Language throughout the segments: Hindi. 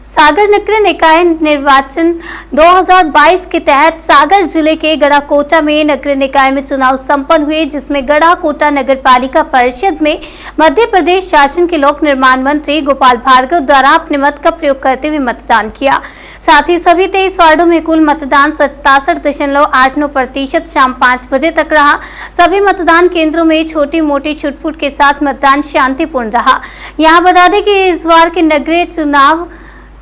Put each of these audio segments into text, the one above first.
सागर नगर निकाय निर्वाचन 2022 के तहत सागर जिले के गढ़ाकोटा में नगर निकाय में चुनाव संपन्न हुए, जिसमें गढ़ाकोटा नगर पालिका परिषद में मध्य प्रदेश शासन के लोक निर्माण मंत्री गोपाल भार्गव द्वारा अपने मत का प्रयोग करते हुए मतदान किया। साथ ही सभी 23 वार्डों में कुल मतदान 67.89% शाम 5 बजे तक रहा। सभी मतदान केंद्रों में छोटी मोटी छुटपुट के साथ मतदान शांतिपूर्ण रहा। यहाँ बता दें कि इस बार के नगरीय चुनाव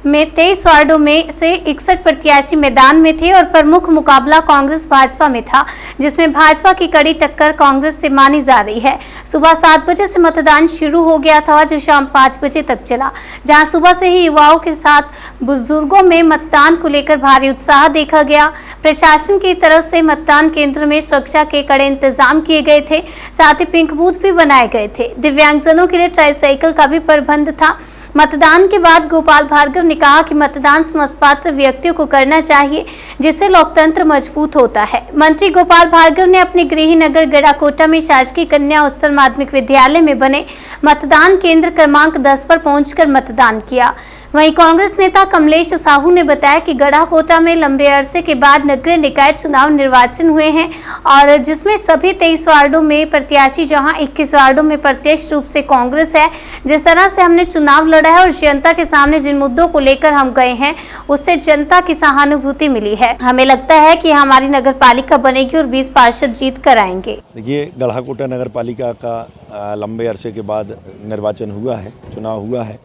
में 23 वार्डों में से 61 प्रत्याशी मैदान में थे और प्रमुख मुकाबला कांग्रेस भाजपा में था, जिसमें भाजपा की कड़ी टक्कर कांग्रेस से मानी जा रही है। सुबह 7 बजे से मतदान शुरू हो गया था, जो शाम 5 बजे तक चला, जहां सुबह से ही युवाओं के साथ बुजुर्गों में मतदान को लेकर भारी उत्साह देखा गया। प्रशासन की तरफ से मतदान केंद्र में सुरक्षा के कड़े इंतजाम किए गए थे, साथ ही पिंक बूथ भी बनाए गए थे। दिव्यांगजनों के लिए ट्राईसाइकिल का भी प्रबंध था। मतदान के बाद गोपाल भार्गव ने कहा कि मतदान समस्त पात्र व्यक्तियों को करना चाहिए, जिससे लोकतंत्र मजबूत होता है। मंत्री गोपाल भार्गव ने अपने गृह नगर गढ़ाकोटा में शासकीय कन्या उच्चतर माध्यमिक विद्यालय में बने मतदान केंद्र क्रमांक 10 पर पहुंचकर मतदान किया। वहीं कांग्रेस नेता कमलेश साहू ने बताया कि गढ़ाकोटा में लंबे अरसे के बाद नगरीय निकाय चुनाव निर्वाचन हुए हैं और जिसमें सभी 23 वार्डों में प्रत्याशी, जहां 21 वार्डों में प्रत्यक्ष रूप से कांग्रेस है। जिस तरह से हमने चुनाव लड़ा है और जनता के सामने जिन मुद्दों को लेकर हम गए हैं, उससे जनता की सहानुभूति मिली है। हमें लगता है कि हमारी नगर पालिका बनेगी और 20 पार्षद जीत कर आएंगे। देखिए, गढ़ाकोटा नगर पालिका का लंबे अरसे के बाद निर्वाचन हुआ है, चुनाव हुआ है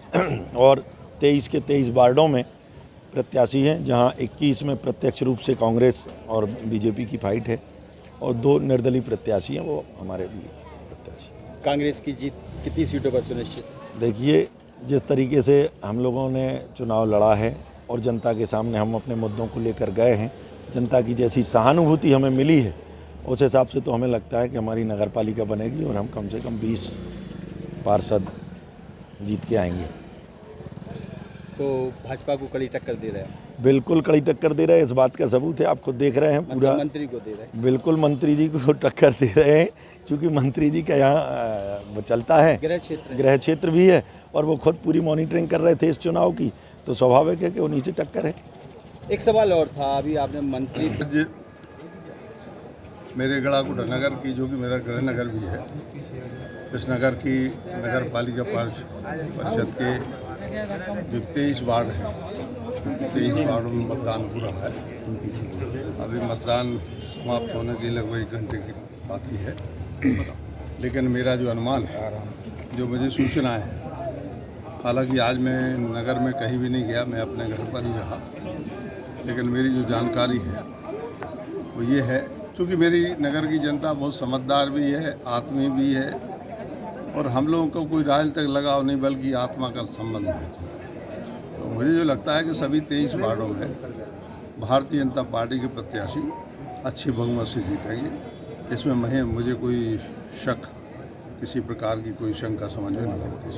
और 23 के 23 वार्डों में प्रत्याशी हैं, जहां 21 में प्रत्यक्ष रूप से कांग्रेस और बीजेपी की फाइट है और 2 निर्दलीय प्रत्याशी हैं, वो हमारे भी प्रत्याशी। कांग्रेस की जीत कितनी सीटों पर सुनिश्चित? देखिए, जिस तरीके से हम लोगों ने चुनाव लड़ा है और जनता के सामने हम अपने मुद्दों को लेकर गए हैं, जनता की जैसी सहानुभूति हमें मिली है, उस हिसाब से तो हमें लगता है कि हमारी नगर पालिका बनेगी और हम कम से कम 20 पार्षद जीत के आएंगे। तो भाजपा को कड़ी टक्कर दे रहे हैं? बिल्कुल कड़ी टक्कर दे रहे हैं, इस बात का सबूत है, आप खुद देख रहे हैं। पूरा मंत्री को दे रहे हैं? बिल्कुल मंत्री जी को टक्कर दे रहे हैं, क्योंकि मंत्री जी का यहाँ वो चलता है, गृह क्षेत्र भी है और वो खुद पूरी मॉनिटरिंग कर रहे थे इस चुनाव की, तो स्वाभाविक है कि उन्हीं से टक्कर है। एक सवाल और था, अभी आपने मंत्री मेरे गढ़ाकोटा नगर की, जो कि मेरा गृह नगर भी है, इस नगर की नगर पालिका परिषद के जो 23 वार्ड हैं, 23 वार्डों में मतदान हो रहा है। अभी मतदान समाप्त होने के लगभग 1 घंटे की बाकी है, लेकिन मेरा जो अनुमान है, जो मुझे सूचनाएं हैं, हालांकि आज मैं नगर में कहीं भी नहीं गया, मैं अपने घर पर ही रहा, लेकिन मेरी जो जानकारी है वो ये है, क्योंकि मेरी नगर की जनता बहुत समझदार भी है, आत्मीय भी है और हम लोगों को कोई राजनीतिक लगाव नहीं, बल्कि आत्मा का संबंध है। तो मुझे जो लगता है कि सभी 23 वार्डों में भारतीय जनता पार्टी के प्रत्याशी अच्छी बहुमत से जीतेंगे। इसमें मुझे कोई शक, किसी प्रकार की कोई शंका समझ में नहीं आती।